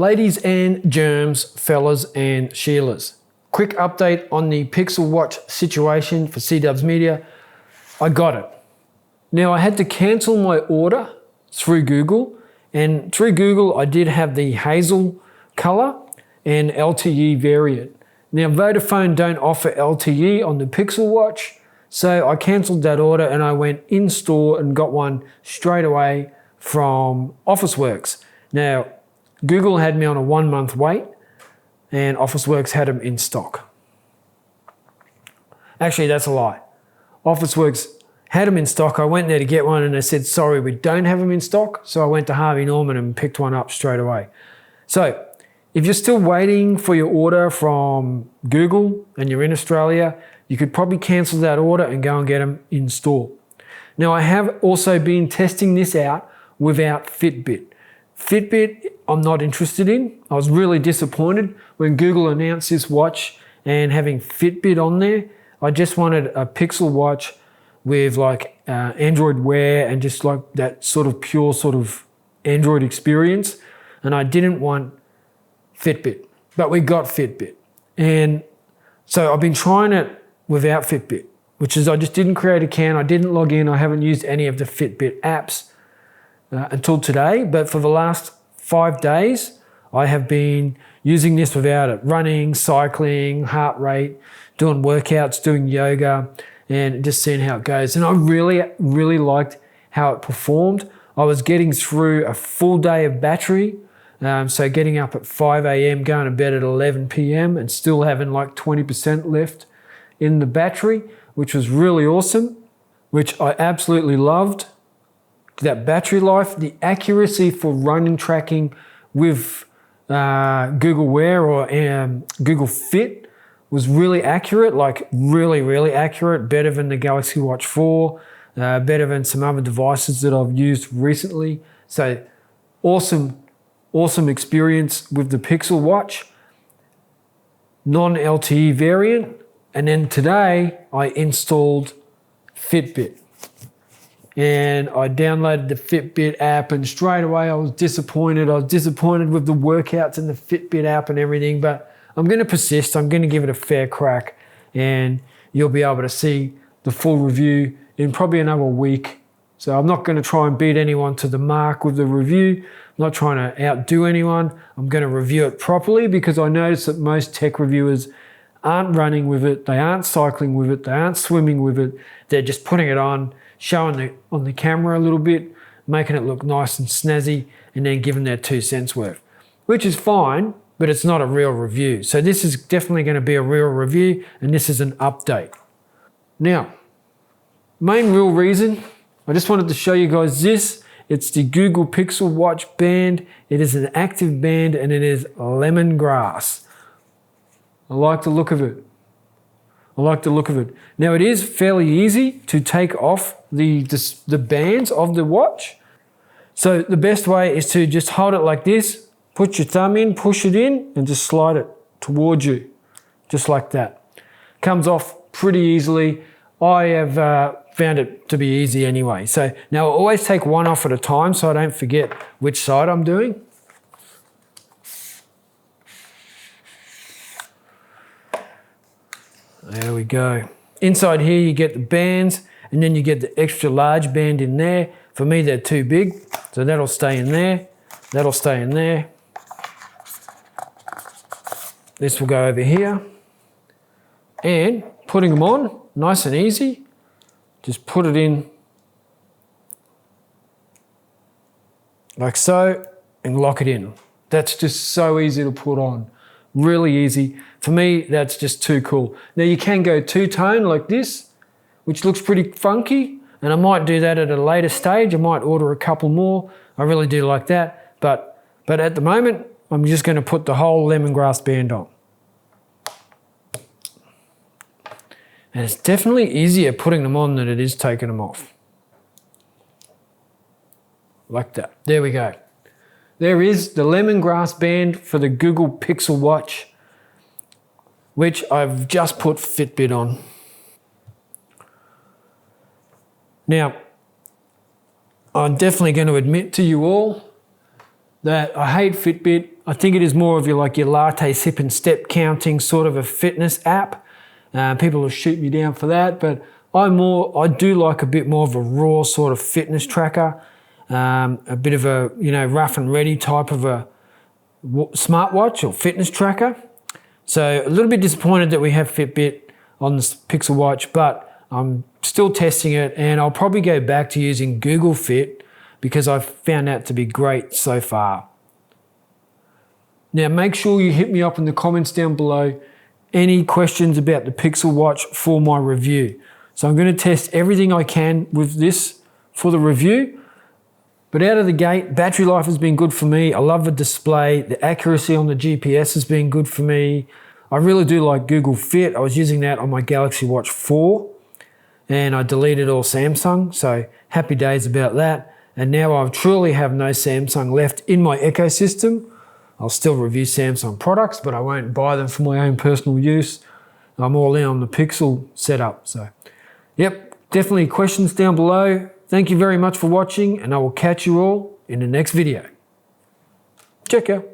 Ladies and germs, fellas and Sheilas. Quick update on the Pixel Watch situation for C-Dubs Media. I got it. Now I had to cancel my order through Google, and through Google I did have the hazel color and LTE variant. Now Vodafone don't offer LTE on the Pixel Watch, so I cancelled that order and I went in store and got one straight away from Officeworks. Now Google had me on a 1 month wait and Officeworks had them in stock. Actually, that's a lie. Officeworks had them in stock. I went there to get one and they said, sorry, we don't have them in stock. So I went to Harvey Norman and picked one up straight away. So if you're still waiting for your order from Google and you're in Australia, you could probably cancel that order and go and get them in store. Now I have also been testing this out without Fitbit. Fitbit, I'm not interested in. I was really disappointed when Google announced this watch and having Fitbit on there. I just wanted a Pixel Watch with like Android Wear and just like that sort of pure sort of Android experience. And I didn't want Fitbit, but we got Fitbit. And so I've been trying it without Fitbit, which is I just didn't create an account. I didn't log in. I haven't used any of the Fitbit apps until today, but for the last 5 days, I have been using this without it. Running, cycling, heart rate, doing workouts, doing yoga, and just seeing how it goes. And I really liked how it performed. I was getting through a full day of battery. So getting up at 5 a.m., going to bed at 11 p.m. and still having like 20% left in the battery, which was really awesome, which I absolutely loved. That battery life, the accuracy for running tracking with Google Wear or Google Fit was really accurate, like really accurate, better than the Galaxy Watch 4, better than some other devices that I've used recently. So awesome experience with the Pixel Watch, non-LTE variant. And then today I installed Fitbit. And I downloaded the Fitbit app and straight away I was disappointed. I was disappointed with the workouts in the Fitbit app and everything, but I'm going to persist. I'm going to give it a fair crack and you'll be able to see the full review in probably another week. So I'm not going to try and beat anyone to the mark with the review. I'm not trying to outdo anyone. I'm going to review it properly because I notice that most tech reviewers aren't running with it. They aren't cycling with it. They aren't swimming with it. They're just putting it on, showing it on the camera a little bit, making it look nice and snazzy, and then giving their 2 cents worth, which is fine, but it's not a real review. So this is definitely going to be a real review, and this is an update. Now, main real reason, I just wanted to show you guys this. It's the Google Pixel Watch band. It is an active band, and it is lemongrass. I like the look of it. Now it is fairly easy to take off the bands of the watch. So the best way is to just hold it like this, put your thumb in, push it in, and just slide it towards you, just like that. Comes off pretty easily. I have found it to be easy anyway. So now I always take one off at a time so I don't forget which side I'm doing. There we go. Inside here you get the bands and then you get the extra large band in there. For me they're too big, so that'll stay in there. That'll stay in there. This will go over here. And putting them on, nice and easy. Just put it in like so and lock it in. That's just so easy to put on. Really easy. For me, that's just too cool. Now you can go two-tone like this, which looks pretty funky, and I might do that at a later stage. I might order a couple more. I really do like that, but at the moment, I'm just going to put the whole lemongrass band on. And it's definitely easier putting them on than it is taking them off. Like that. There we go. There is the lemongrass band for the Google Pixel Watch, which I've just put Fitbit on. Now, I'm definitely going to admit to you all that I hate Fitbit. I think it is more of your latte sipping step counting sort of a fitness app. People will shoot me down for that, but I do like a bit more of a raw sort of fitness tracker, a bit of a rough and ready type of a smartwatch or fitness tracker. So a little bit disappointed that we have Fitbit on the Pixel Watch, but I'm still testing it, and I'll probably go back to using Google Fit because I've found that to be great so far. Now make sure you hit me up in the comments down below any questions about the Pixel Watch for my review. So I'm going to test everything I can with this for the review. But out of the gate, battery life has been good for me. I love the display. The accuracy on the GPS has been good for me. I really do like Google Fit. I was using that on my Galaxy Watch 4 and I deleted all Samsung. So happy days about that. And now I truly have no Samsung left in my ecosystem. I'll still review Samsung products, but I won't buy them for my own personal use. I'm all in on the Pixel setup. So, yep, definitely questions down below. Thank you very much for watching, and I will catch you all in the next video. Check out.